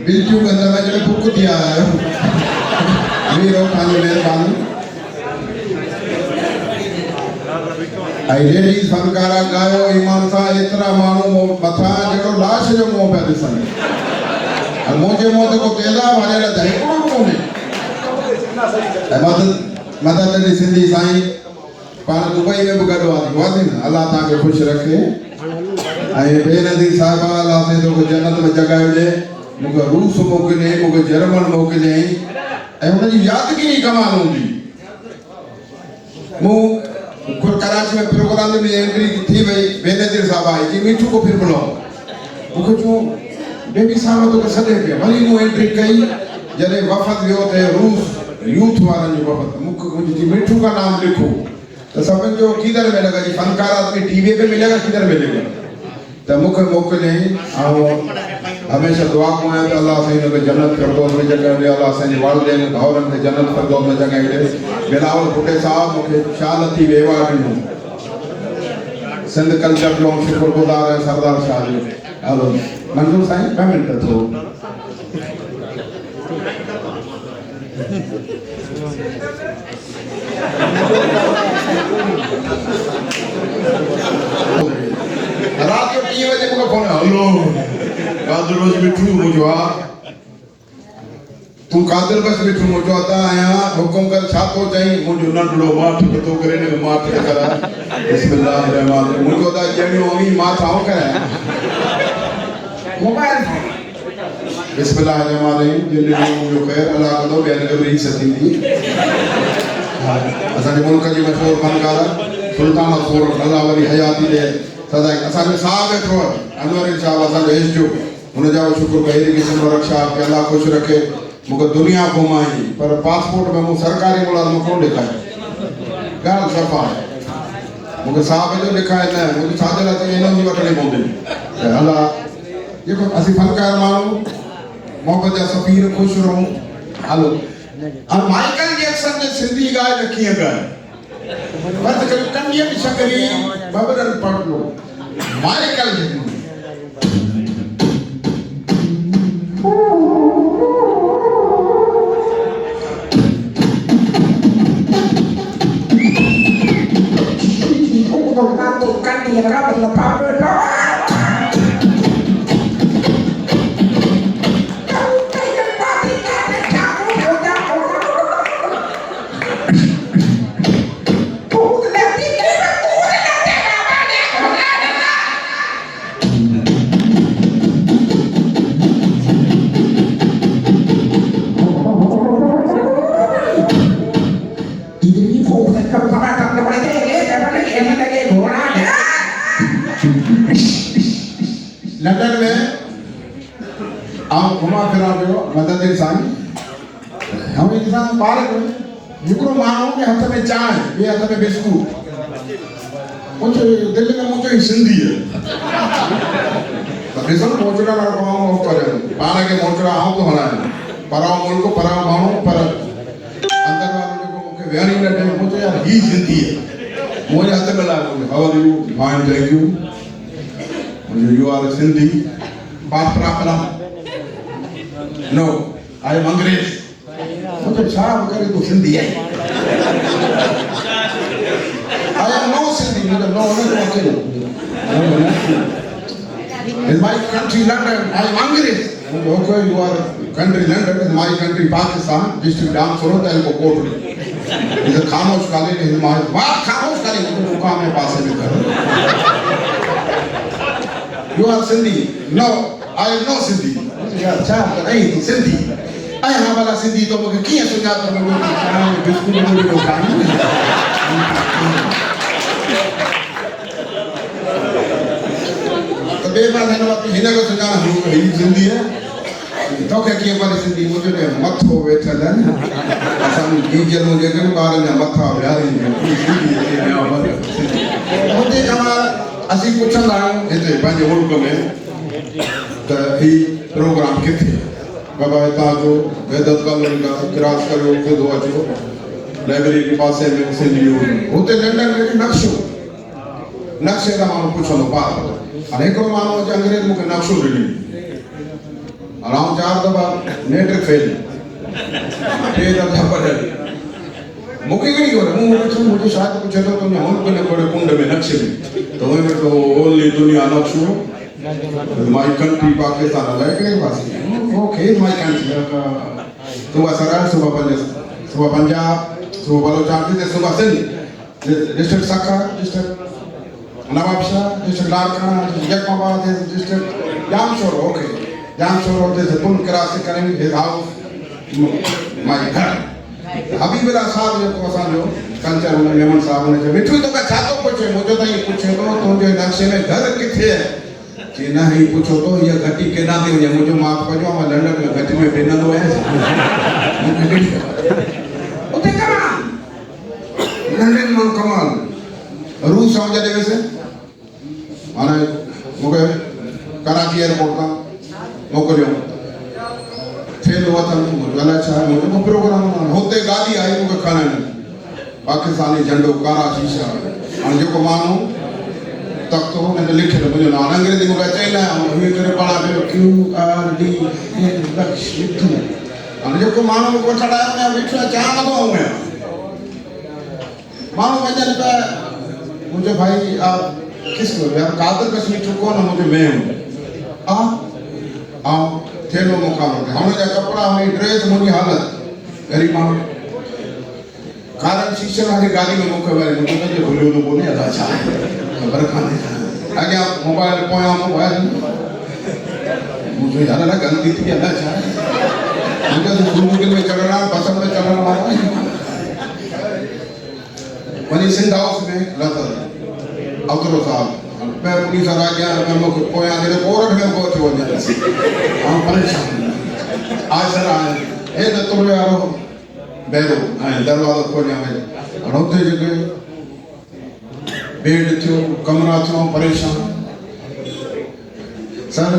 बिल्टियूं कंदा में जॾहिं बुक थी आया वीरो तव्हांजी महिरबानी ऐं लेडीज़ फनकारा ॻायो ईमान सां एतिरा माण्हू मथां जहिड़ो लाश जो मुंहुं पिया ॾिसनि ऐं मुंहिंजे मुंहुं ते को तेज़ाब हलियल त हिकिड़ो बि कोन्हे ऐं मदद अली सिंधी साईं पाण दुबई में बि गॾु हुआसीं न अलाह तव्हांखे ख़ुशि रखे ऐं बेनज़ीर साहिबा अलाह से तोखे जन्नत में जॻह ॾे मूंखे रूस मोकिलियईं मूंखे जर्मन मोकिलियईं ऐं हुनजी यादगिरी कमाल हूंदी मूं कराची में प्रोग्राम में एंट्री थी वई बेनज़ीर साहिबा आई जी मीठू को फिर बुलाओ मूंखे चयो बेबी साहिब तोखे सॾे पियो वरी मूं एंट्री कई जॾहिं वफ़द वियो थे रूस यूथ वारनि जो वफ़द मूंखे जी मीठू का नाम लिखो तो सभिनि जो किधर मिलेगा जी फनकार आदमी टीवी पे मिलेगा किधर मिलेगा तो मूंखे मोकिलियईं ऐं हमेशा दुआ कयां त अलाह साईं हुनखे जन्नत फिरदौस में जॻह ॾे अलाह साईं वालिदैन भाउरनि खे जन्नत फिरदौस में जॻह ॾे बिलावल भुट्टे साहब मूंखे शालती वेवा ॾिनो सिंध कल्चर जो शुक्रगुज़ार है सरदार शाह जो हलो मंजूर साईं ॿ मिंट थो रात जो 3 बजे मूंखे फोन हलो कादिर बस मिठू मुंहिंजो तूं कादिर बस मिठू मुंहिंजो अता आहियां हुकुम कर छा थो चईं मुंहिंजो नंढड़ो माठ थो करे ने माठ करा बिस्मिल्लाह रहमान मुंहिंजो त ॼणियो हुई मां छाओ करां मोबाइल बिस्मिल्लाह रहमान जिंदगी मुंहिंजो ख़ैर अलाह कंदो ॿियनि खे बि रीस थींदी असांजे मुल्क जी मशहूरु फनकार सुल्तान सूर अलाह वरी हयाती ॾे सदाई असांजो साहब वेठो आहे अनवर साहब असांजो हेस जो हुनजा शुक्र कहिड़ी क़िस्म रक्षा के अलाह ख़ुशि रखे मूंखे दुनिया घुमाई पर पासपोर्ट में मूं सरकारी मुलाज़िम कोन ॾेखारियो ॻाल्हि सफ़ा आहे मूंखे साहब जो ॾेखारे न मुंहिंजी साजल अची इन्हनि जी वठणी पवंदी त अलाह जेको असीं फनकार माण्हू मोहब्बत जा सफ़ीर ख़ुशि रहूं हलो माइकल जैक्सन ने सिंधी गाए त कीअं गाए बस कन्या में शकरी बबरन पढ़ लो माइकल जैक्सन लंदन में आप घुमा फिरा पियो मदद साईं हम इंसान पार्क में हिकिड़ो माण्हू के हथ में चांहि ॿिए हथ में बिस्कुट मुंहिंजे दिलि में मुंहिंजो ई सिंधी आहे ॾिसो मोचड़ा पाण खे मोचड़ा आऊं थो हलायां पराओ मुल्क पराओ माण्हू पर अंदर वारो जेको मूंखे वेहण ई न ॾे मुंहिंजो यार ही सिंधी आहे मुंहिंजे हथ में लाइ how are you fine thank you You are a Sindhi, but proper. No, I am Angrez. मुझे शाम करे तो सिंधी है। I am no Sindhi, मुझे no अकेले। In my country London, I am Angrez. Okay, you are country London, in my country Pakistan, district Dam Surut, I will go to it. Is a खामोश काले ने हिमायत, वाह खामोश काले मुझे मुकाम में पासे में करो। You are Sindhi? No, I am no Sindhi. अच्छा, नहीं तो Sindhi. आये हमारा Sindhi तो मुझे किया सुझा तो मैं बोलती हूँ बिस्कुट में भी उठाऊँ। तो बेबाद है ना बात हिना को सुझा हम हिंदी Sindhi है। तो क्या किया हमारे Sindhi मुझे ने मत हो बैठा था ना। असल में टीचर मुझे के बारे में मत हो यार Sindhi है ना हमारे Sindhi। मुझे हमारा असी पुछंदा आहियूं हिते पंहिंजे मुल्क में त ही प्रोग्राम किथे बाबा हितां जो वेदत कॉलोनी का क्रॉस करियो सिधो अचो लाइब्रेरी के पासे में सिंधी हुते लंडन में नक्शे का माण्हू पुछंदो पार हाणे हिकिड़ो माण्हू अचे अंग्रेज मूंखे नक्शो ॾिनी आराम 4 दफ़ा मैट्रिक फेल 3 दफ़ा पढ़ियल मूंखे कहिड़ी ख़बर मुझे शायद पूछे तो तुमने हुन पे पढ़े कुंड में नक्शे में तो मैं तो ओनली दुनिया नक्शो माय कंट्री पाकिस्तान लाइक नहीं पास ओके माय कंट्री तो असरार सुबह पंजाब सुबह बलोचिस्तान सुबह सिंध डिस्ट्रिक्ट सखा district Nawabshah district Larkana Jacobabad district Jamshoro okay Jamshoro this full crossing his house my घर हबीबुल्ला साहब जो असांजो कल्चर में मेमन साहब ने मिठू तो का छातो पूछे मुझे तो ये पूछे तो तुझे नक्शे में घर किथे है कि ना ही पूछो तो ये घटी के ना दे मुझे माफ कजो मैं लंदन में घटी में बिना दो है उते कमाल लंदन में कमाल रूस समझ दे वैसे माने मुझे कराची एयरपोर्ट का मोकलियो फेल हुआ था मुझे वाला चाहे मुझे को प्रोग्राम होते गाड़ी आई मुझे खाने पाकिस्तानी झंडो कारा शीशा और जो को मानो तक तो मैंने लिखे तो मुझे ना अंग्रेजी में कहते ना ये तेरे पढ़ा दे QRD लक्ष्य और जो को मानो को चढ़ाया मैं बिठा चाह ना हूं मैं मानो वजन पे मुझे भाई आप किसको यार कादर कश्मीर चुको ना मुझे मैं हूं आ थेलो मुकाबले हमने जा कपड़ा हमें ड्रेस मुझे हालत गरीब मानो कारण शीशे वाली गाड़ी में मुख वाले मुझे तो भूलो तो बोले अदा चाहे खबर खाने आगे आप मोबाइल पोया मोबाइल मुझे यार ना गलती थी अदा चाहे मुझे तो गुरुकुल में चढ़ना बस में चढ़ना वाला मनी सिंध हाउस में लता अब्दुल साहब मैं पुलिस आ गया मैं मुख पोया मेरे कोरट में पहुंच हो जाए हम परेशान आज सर आए ए तो यारो बैरो दरवाजा खोलिया मैं रोते जगह बेड थियो कमरा थियो परेशान सर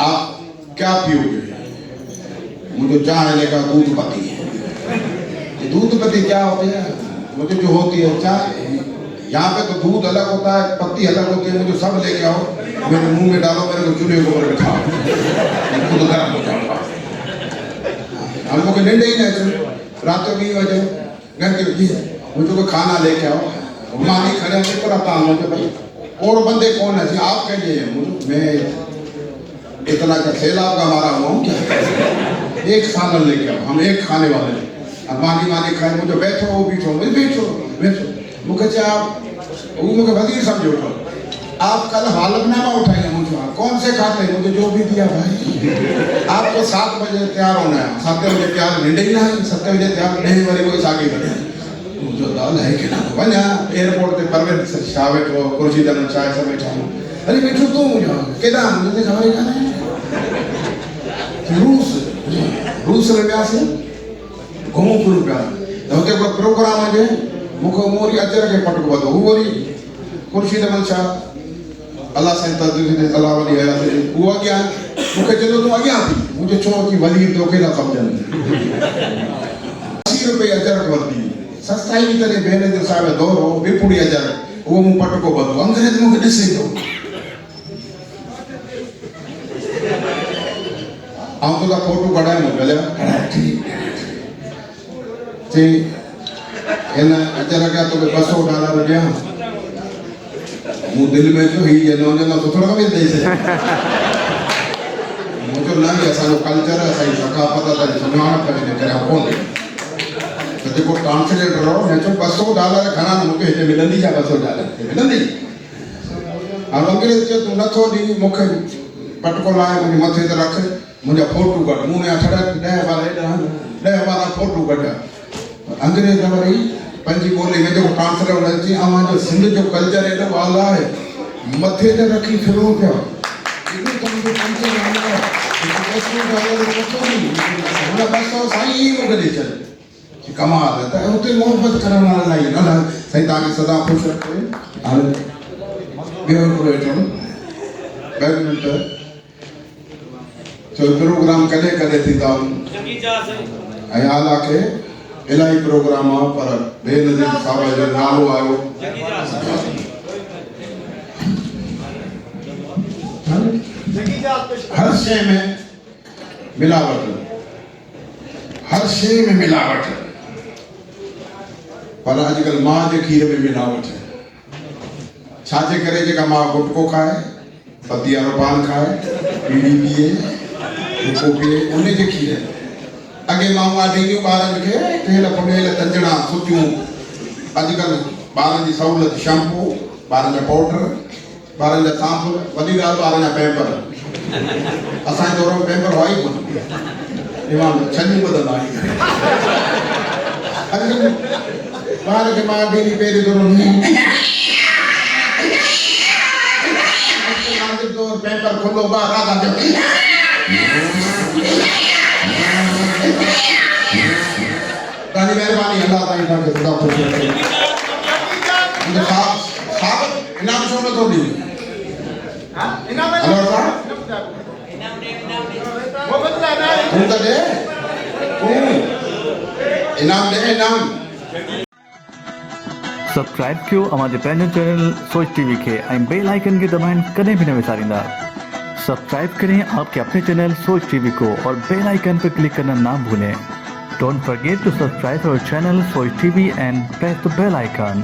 आप क्या पियोगे मुझे चाय लेकर दूध पत्ती है दूध पत्ती क्या होती है मुझे जो होती है चाय यहाँ पे तो दूध अलग होता है पत्ती अलग होती है मुझे सब लेके आओ मेरे मुंह में डालो मेरे को चूल्हे को ऊपर बिठाओ खुद गर्म हो जाऊंगा हम लोग नींद ही नहीं चल रात को 20 बजे घर के मुझे को खाना लेके आओ मानी खड़े होकर आता हूँ मुझे भाई और बंदे कौन है जी आप कहिए मुझे मैं इतना का सैलाब का मारा हुआ हूँ क्या एक खाना लेके आओ हम एक खाने वाले अब मानी खाए मुझे बैठो वो बैठो मुझे आप वो मुझे वजीर समझो तो आप कल हालतनामा उठाएंगे मुझे कौन से खाते हैं मुझे जो भी दिया भाई आपको 7 बजे तैयार होना है 7 बजे तैयार नींद ही ना 7 बजे तैयार नहीं वाली कोई सागी बने मुझे दाल है कि ना बना एयरपोर्ट पे परवेज शाह बैठो कुर्सी दन चाय सब बैठा अरे बैठो तो मुझे केदा मुझे खबर ही नहीं रूस में गया से घूमो पूरा प्यार होते को प्रोग्राम है मुखो मोरी अजर के पटक बदो वो मोरी कुर्सी दमन शाह अल्लाह से तदरीज अल्लाह वाली है वो गया मुखे चलो तो आ गया थी मुझे छो की वली तो के ना समझन 80 रुपए अजर वर्दी सस्ताई की तरह बेने जो साहब दोरो बिपुड़ी अजर वो मु पटको बदो अंग्रेज मुखे दिसे दो आउं तो फोटो कढाया मु पहले ठीक इन अजर का तो $200 दिया दिल में जो ही जनो तो थोड़ा कम दे से मुझे ना ये सारो कल्चर है सही सकाफत है सम्मान करने करे कौन तो देखो ट्रांसलेट रहो ने तो $200 खाना मुके हे मिलंदी जा $200 मिलंदी और अंग्रेज के तू न थो दी मुखे पटको लाए मुझे मथे ते रख मुझे फोटो कट मुने अठड़ा 10 वाला फोटो कट अंग्रेज वाली पंजी बोली में जो ट्रांसलेट होना चाहिए आवां जो सिंध जो कल्चर है ना वाला है मथे ते रखी फिरो पिया इको तुम जो पंजे वाला है $200 तो नहीं हमरा $200 साईं मुके दे चल कि कमाल है तो उते मोहब्बत करने वाला नहीं ना सही ताकि सदा खुश रखे और बेवर को बैठो बैडमिंटन तो प्रोग्राम कदे थी था अयाल आके इलाही प्रोग्राम पर बेनज़ीर साहब जो नालो आयो हर शइ में मिलावट, हर शइ में मिलावट। पर अॼुकल्ह मां जे खीर में मिलावट है। छाजे करे? जेका मां गुटको खाए, पती वारो पान खाए, बीड़ी पिए, गुटको पिए, उन जे खीर में। अॻे मां ॾींदियूं ॿारनि खे तेल फुॾेल तंजणा सुचियूं। अॼुकल्ह ॿारनि जी सहूलियत, शैम्पू, ॿारनि जा पाउडर, ॿारनि जा साबुण, वॾी ॻाल्हि ॿारनि जा पैम्पर। असांजे दौर में पैम्पर हुआ ई कोन, छन्नी ॿधंदा आहियूं। अॼुकल्ह ॿार खे मां ॾींदी पहिरीं दौर पैम्पर खोलो, ॿार राधा तव्हांजी महिरबानी, अल्लाह ताईं तव्हांखे ख़ुदा ख़ुशि रखे। साबित इनाम छो नथो ॾिए? हलो साहब, तूं त ॾे, इनाम ॾे, इनाम। सब्सक्राइब कयो हमारे पैनल चैनल सोच टीवी के बेल आइकन के दबाएं, कदें भी न विसारिंदा। सब्सक्राइब करें आपके अपने चैनल सोच टीवी को और बेल आइकन पर क्लिक करना ना भूलें। Don't forget to subscribe our channel Soch TV and press the bell icon.